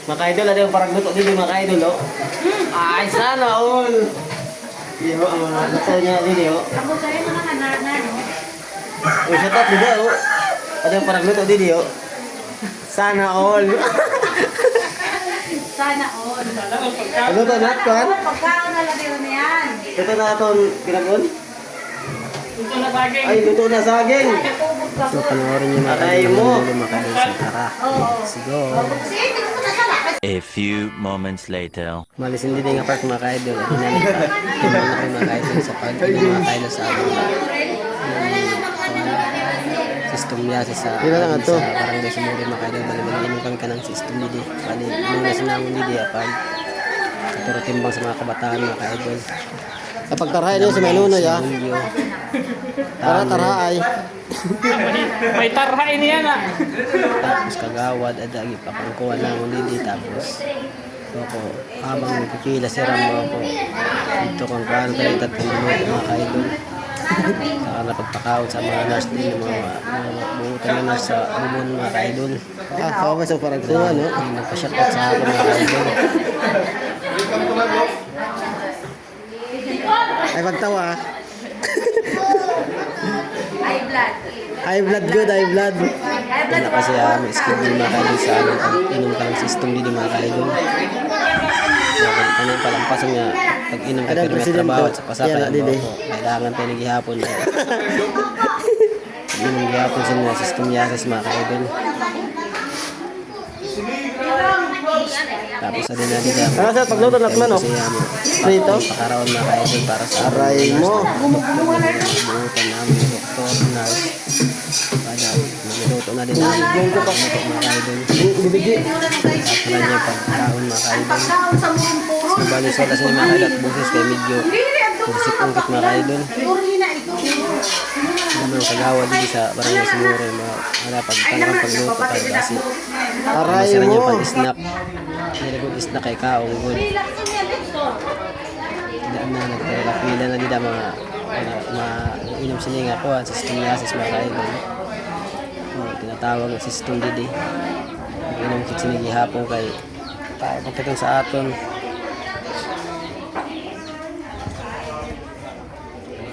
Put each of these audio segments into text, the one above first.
Mga idol, ano yung parang luto dito mga idol, oh. Ay, sana all. Iyo, ang mga luto niya dito, oh. Ako sa'yo mga kanana, no? Uy, shut up dito, oh. Ano yung parang luto dito, oh. Sana all. Sana all. Luto na, kan? Pagkaon na lang yun yan. Luto na itong pinagon? Ito na bagay. Ay, luto na saging. Natubog ka So, po. panoorin niyo mga Aray idol. mo. Mga idol sa tara. Oo. Sigo. Sige, hindi ko na sala. A few moments later. Malisin din nga park mga idol. Hinalik pa. Hinalik kayo mga idol sa pag-inom mga idol sa amin. System niya sa Di ba lang ito? sa barangay Sumuri mga idol. Balimin kami ka ng system didi. Bali, nung nasa namin didi apag. Katuro timbang sa mga kabataan mga idol. Kapag tarahay niyo si Menunoy, ah. Mulyo. Para tarahay. May tarhain yan ah. Tapos kagawad at agi papangkuhan lang didi tapos ako habang nagpipila si Rambo ako dito kung paano kalitat ng mga kaidol saka napagpakaon sa mga nurse din mga buutan na nurse sa bumon mga kaidol Ah, okay, so parang kuha, no? yung nagpa-shoutout sa akin mga kaidol Ay, pagtawa, ah. High blood. High blood good, high blood. High blood wala kasi may schedule mga kaidol sa amin pag inom ka ng system dito mga kaidol ano yung palampasan niya pag inom ka Ada pero may presidente. trabaho at sa pasaka Yan, yan didi. mo kailangan tayo naghihapon inom gihapon sa mga system yasas mga kaidol tapos sa din natin Ano sa pagluto na man, oh? Prito? pakaraon mga kaidol para sa Aray mo. buutan namin doktor nurse para maluto na din namin luto mga kaidol Bibigi. at wala niya pagkaon mga kaidol Pagkaon sa mumpuro. so bali sa kasi mga kaidol at busis kay medyo pursip ungkit mga kaidol Uri na ito. naman ang kagawa dito sa barangay Sumuro mga pagtanong pagluto tayo kasi Aray masira niya mo. pag-snack nilagod snack kay kaong good Relax niya dito. na nagpapila na nila mga inom sininga ko sa stimulasis mga kaidol tinatawag na system didi inom kit sinigi hapon kay pagkatong sa aton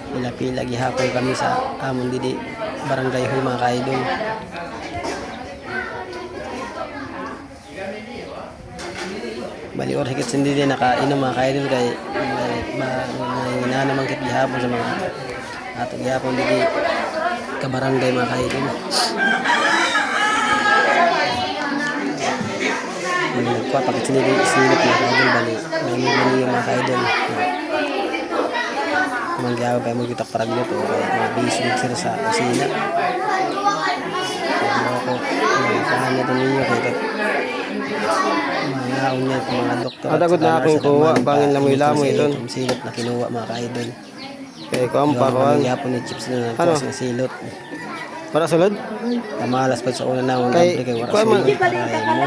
pila-pila gihapon kami sa amon didi barangay hall mga kaidol bali or higit sindi din nakainom mga kaidol kay mga naman kit gihapon sa mga ato gihapon didi kabarangay mga kaidol nagkuha pagkat sinilip mga kaidol bali mani mga kaidol kumangyaw kayo mo gitak paraglo to kaya mga basic sir sa kusina ako mga niya ito ninyo kaya mga naon niya mga doktor Adagod na aking kuha, bangin lamoy-lamoy doon. silot na kinuha mga kaidol Kaya ko ang pakuan. Gihapon ni chips na Ano? nagkuha sa silot Para sulod? Kamalas pa sa una na akong Kay- lambre kay wala kuha man. silot aray mo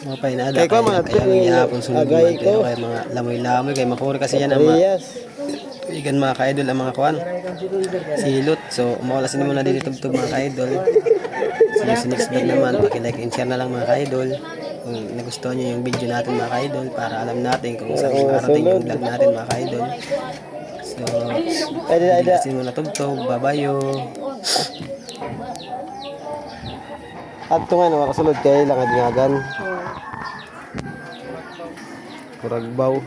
mga painada Kay kuha man, kaya gihapon sunod agay man ko. kaya mga lamoy-lamoy kaya makuri kasi yan ang mga Riyas. igan mga kaidol ang mga kuan silot so mawala sino muna din itubtub mga kaidol so sa next vlog naman pakilike and share na lang mga kaidol kung nagustuhan nyo yung video natin mga kaidol para alam natin kung saan makarating yung vlog natin mga kaidol so hindi kasi muna tubtub babayo At ito nga, makasulod kayo lang adingagan. Kuragbaw.